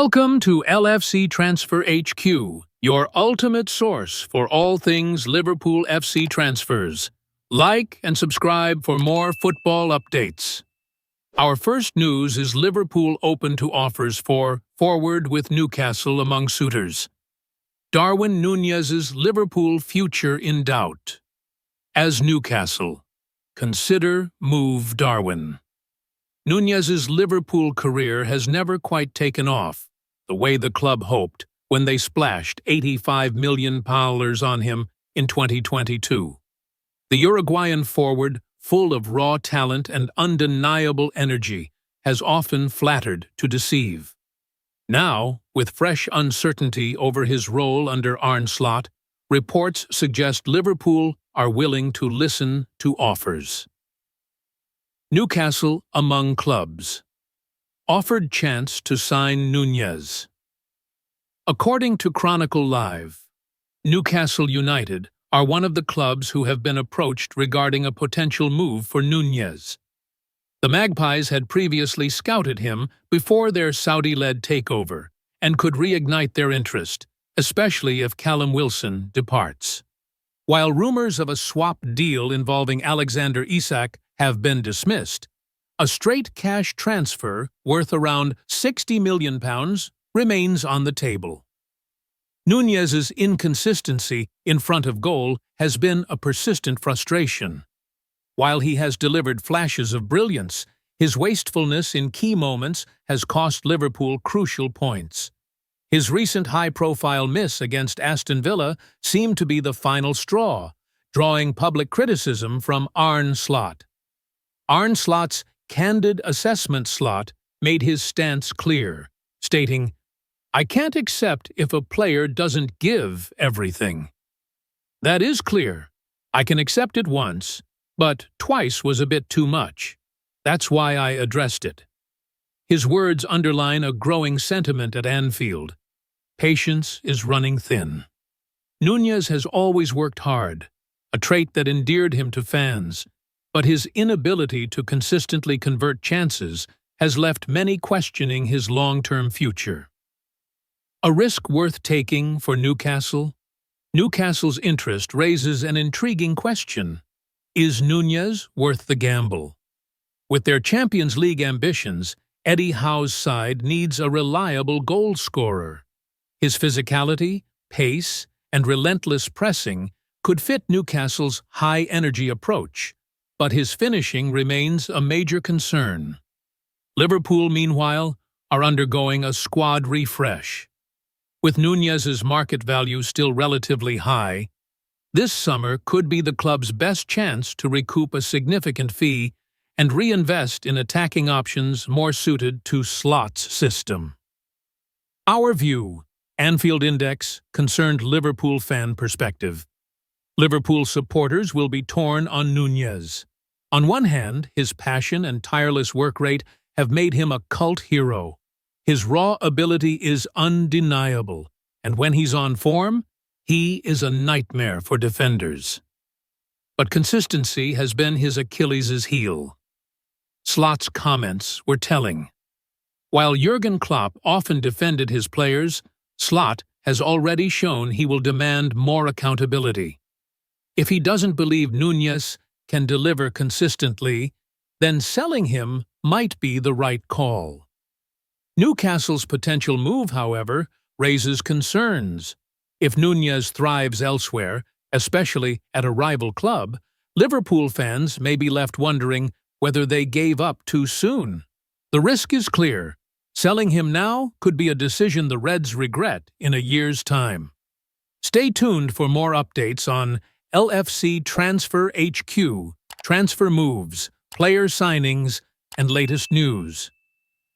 Welcome to LFC Transfer HQ, your ultimate source for all things Liverpool FC transfers. Like and subscribe for more football updates. Our first news is Liverpool open to offers for forward with Newcastle among suitors. Darwin Nunez's Liverpool future in doubt. As Newcastle, consider move Darwin. Nunez's Liverpool career has never quite taken off, the way the club hoped when they splashed £85 million on him in 2022. The Uruguayan forward, full of raw talent and undeniable energy, has often flattered to deceive. Now, with fresh uncertainty over his role under Arne, reports suggest Liverpool are willing to listen to offers. Newcastle among clubs. Offered chance to sign Nunez. According to Chronicle Live, Newcastle United are one of the clubs who have been approached regarding a potential move for Nunez. The Magpies had previously scouted him before their Saudi-led takeover and could reignite their interest, especially if Callum Wilson departs. While rumors of a swap deal involving Alexander Isak have been dismissed, a straight cash transfer worth around £60 million remains on the table. Nunez's inconsistency in front of goal has been a persistent frustration. While he has delivered flashes of brilliance, his wastefulness in key moments has cost Liverpool crucial points. His recent high-profile miss against Aston Villa seemed to be the final straw, drawing public criticism from Arne. Arne Slot's candid assessment slot made his stance clear, stating, "I can't accept if a player doesn't give everything. That is clear. I can accept it once, but twice was a bit too much. That's why I addressed it." His words underline a growing sentiment at Anfield. Patience is running thin. Nunez has always worked hard, a trait that endeared him to fans, but his inability to consistently convert chances has left many questioning his long-term future. A risk worth taking for Newcastle? Newcastle's interest raises an intriguing question. Is Nunez worth the gamble? With their Champions League ambitions, Eddie Howe's side needs a reliable goal scorer. His physicality, pace, and relentless pressing could fit Newcastle's high-energy approach, but his finishing remains a major concern. Liverpool, meanwhile, are undergoing a squad refresh. With Nunez's market value still relatively high, this summer could be the club's best chance to recoup a significant fee and reinvest in attacking options more suited to Slot's system. Our view, Anfield Index, concerned Liverpool fan perspective. Liverpool supporters will be torn on Nunez. On one hand, his passion and tireless work rate have made him a cult hero. His raw ability is undeniable, and when he's on form, he is a nightmare for defenders. But consistency has been his Achilles' heel. Slot's comments were telling. While Jurgen Klopp often defended his players, Slot has already shown he will demand more accountability. If he doesn't believe Nunez can deliver consistently, then selling him might be the right call. Newcastle's potential move, however, raises concerns. If Nunez thrives elsewhere, especially at a rival club, Liverpool fans may be left wondering whether they gave up too soon. The risk is clear. Selling him now could be a decision the Reds regret in a year's time. Stay tuned for more updates on LFC Transfer HQ, transfer moves, player signings, and latest news.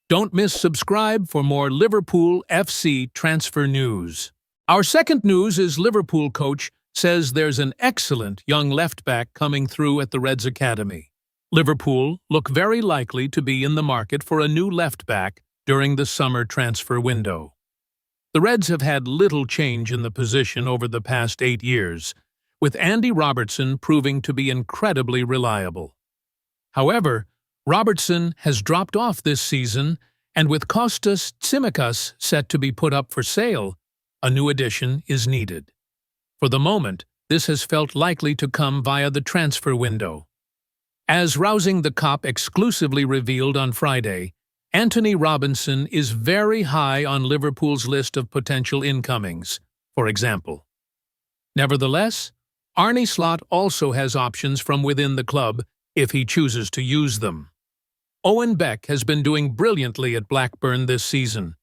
Don't miss subscribe for more Liverpool FC transfer news. Our second news is Liverpool coach says there's an excellent young left-back coming through at the Reds Academy. Liverpool look very likely to be in the market for a new left-back during the summer transfer window. The Reds have had little change in the position over the past 8 years, with Andy Robertson proving to be incredibly reliable. However, Robertson has dropped off this season, And with Kostas Tsimikas set to be put up for sale, a new addition is needed. For the moment, this has felt likely to come via the transfer window. As Rousing the Cop exclusively revealed on Friday, Anthony Robinson is very high on Liverpool's list of potential incomings, for example. Nevertheless, Arne Slot also has options from within the club if he chooses to use them. Owen Beck has been doing brilliantly at Blackburn this season,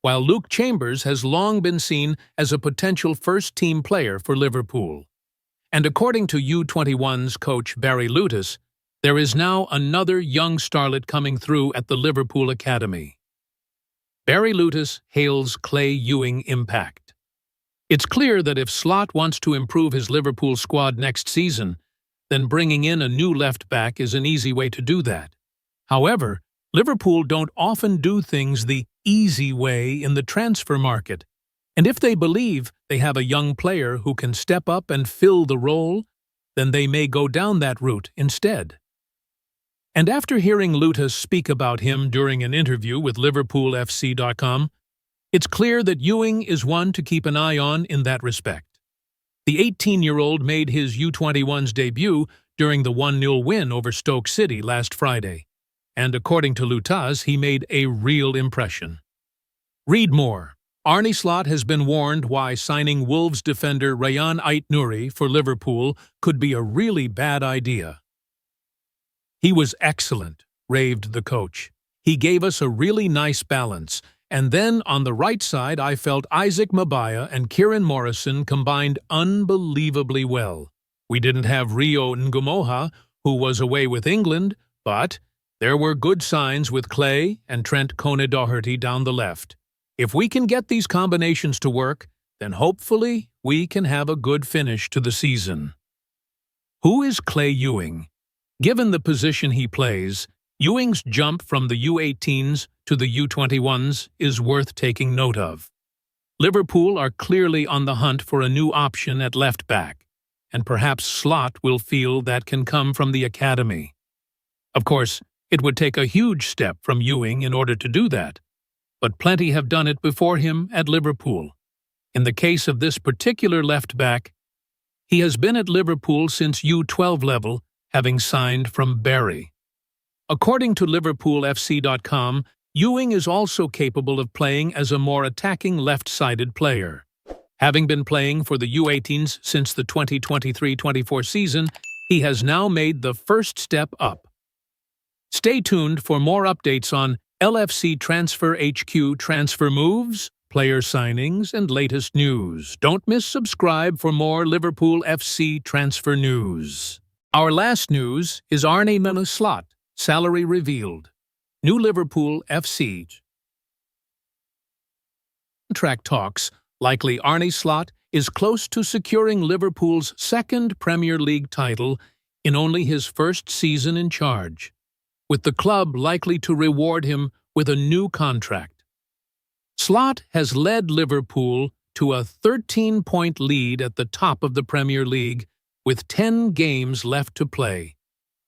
while Luke Chambers has long been seen as a potential first-team player for Liverpool. And according to U21's coach Barry Lutis, there is now another young starlet coming through at the Liverpool Academy. Barry Lutis hails Clay Ewing impact. It's clear that if Slot wants to improve his Liverpool squad next season, then bringing in a new left-back is an easy way to do that. However, Liverpool don't often do things the easy way in the transfer market, and if they believe they have a young player who can step up and fill the role, then they may go down that route instead. And after hearing Lutis speak about him during an interview with LiverpoolFC.com, it's clear that Ewing is one to keep an eye on in that respect. The 18-year-old made his U21's debut during the 1-0 win over Stoke City last Friday, and according to Lutas, he made a real impression. Read more. Arne Slot has been warned why signing Wolves defender Rayhan Ait-Nouri for Liverpool could be a really bad idea. "He was excellent," raved the coach. "He gave us a really nice balance, and then on the right side I felt Isaac Mabaya and Kieran Morrison combined unbelievably well. We didn't have Rio Ngumoha, who was away with England, but there were good signs with Clay and Trent Kone-Doherty down the left. If we can get these combinations to work, then hopefully we can have a good finish to the season." Who is Clay Ewing? Given the position he plays, Ewing's jump from the U18s to the U21s is worth taking note of. Liverpool are clearly on the hunt for a new option at left-back, and perhaps Slot will feel that can come from the academy. Of course, it would take a huge step from Ewing in order to do that, but plenty have done it before him at Liverpool. In the case of this particular left-back, he has been at Liverpool since U12 level, having signed from Barry. According to LiverpoolFC.com, Ewing is also capable of playing as a more attacking left-sided player. Having been playing for the U18s since the 2023-24 season, he has now made the first step up. Stay tuned for more updates on LFC Transfer HQ transfer moves, player signings, and latest news. Don't miss subscribe for more Liverpool FC transfer news. Our last news is Arne Nunez Slot, salary revealed. New Liverpool FC contract talks, likely Arne Slot is close to securing Liverpool's second Premier League title in only his first season in charge, with the club likely to reward him with a new contract. Slot has led Liverpool to a 13-point lead at the top of the Premier League with 10 games left to play,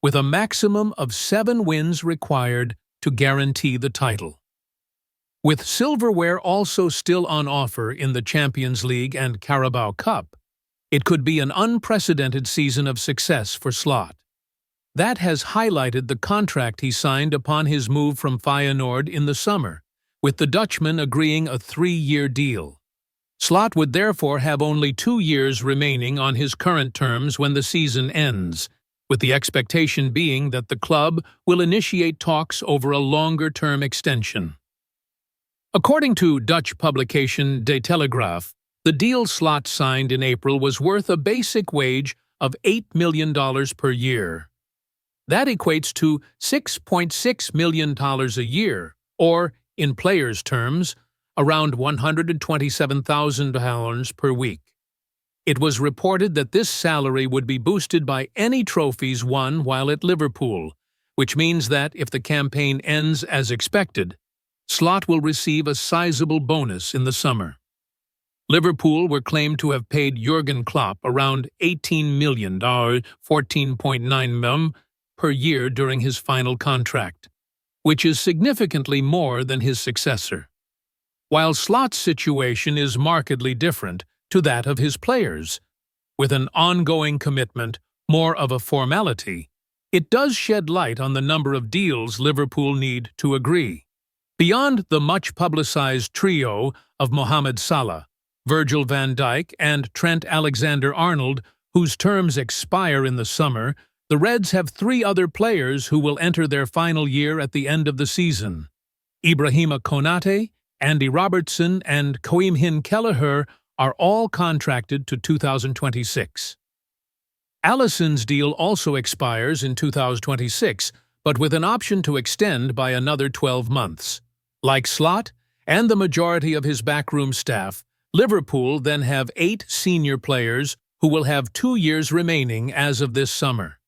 with a maximum of 7 wins required to guarantee the title. With silverware also still on offer in the Champions League and Carabao Cup, it could be an unprecedented season of success for Slot. That has highlighted the contract he signed upon his move from Feyenoord in the summer, with the Dutchman agreeing a 3-year deal. Slot would therefore have only 2 years remaining on his current terms when the season ends, with the expectation being that the club will initiate talks over a longer-term extension. According to Dutch publication De Telegraaf, the deal Slot signed in April was worth a basic wage of $8 million per year. That equates to $6.6 million a year, or, in players' terms, around £127,000 per week. It was reported that this salary would be boosted by any trophies won while at Liverpool, which means that if the campaign ends as expected, Slot will receive a sizable bonus in the summer. Liverpool were claimed to have paid Jurgen Klopp around $18 million, $14.9 million per year during his final contract. which is significantly more than his successor. While Slot's situation is markedly different to that of his players, with an ongoing commitment more of a formality, it does shed light on the number of deals Liverpool need to agree. Beyond the much-publicized trio of Mohamed Salah, Virgil van Dijk, and Trent Alexander-Arnold, whose terms expire in the summer, the Reds have 3 other players who will enter their final year at the end of the season. Ibrahima Konate, Andy Robertson, and Coimhin Kelleher are all contracted to 2026. Alisson's deal also expires in 2026, but with an option to extend by another 12 months. Like Slot and the majority of his backroom staff, Liverpool then have 8 senior players who will have 2 years remaining as of this summer.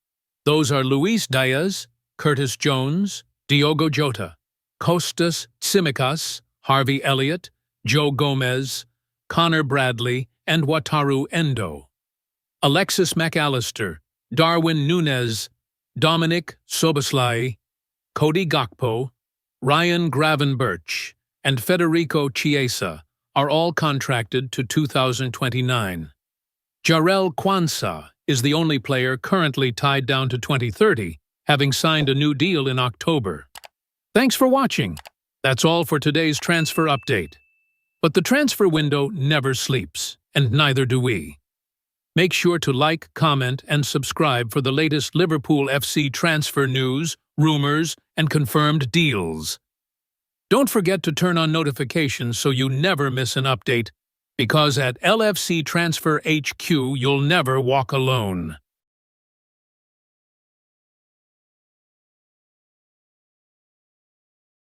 Those are Luis Diaz, Curtis Jones, Diogo Jota, Kostas Tsimikas, Harvey Elliott, Joe Gomez, Connor Bradley, and Wataru Endo. Alexis McAllister, Darwin Nunez, Dominic Soboslai, Cody Gakpo, Ryan Gravenberch, and Federico Chiesa are all contracted to 2029. Jarell Quansah is the only player currently tied down to 2030, having signed a new deal in October. Thanks for watching. That's all for today's transfer update. But the transfer window never sleeps, and neither do we. Make sure to like, comment, and subscribe for the latest Liverpool FC transfer news, rumors, and confirmed deals. Don't forget to turn on notifications so you never miss an update, because at LFC Transfer HQ you'll never walk alone.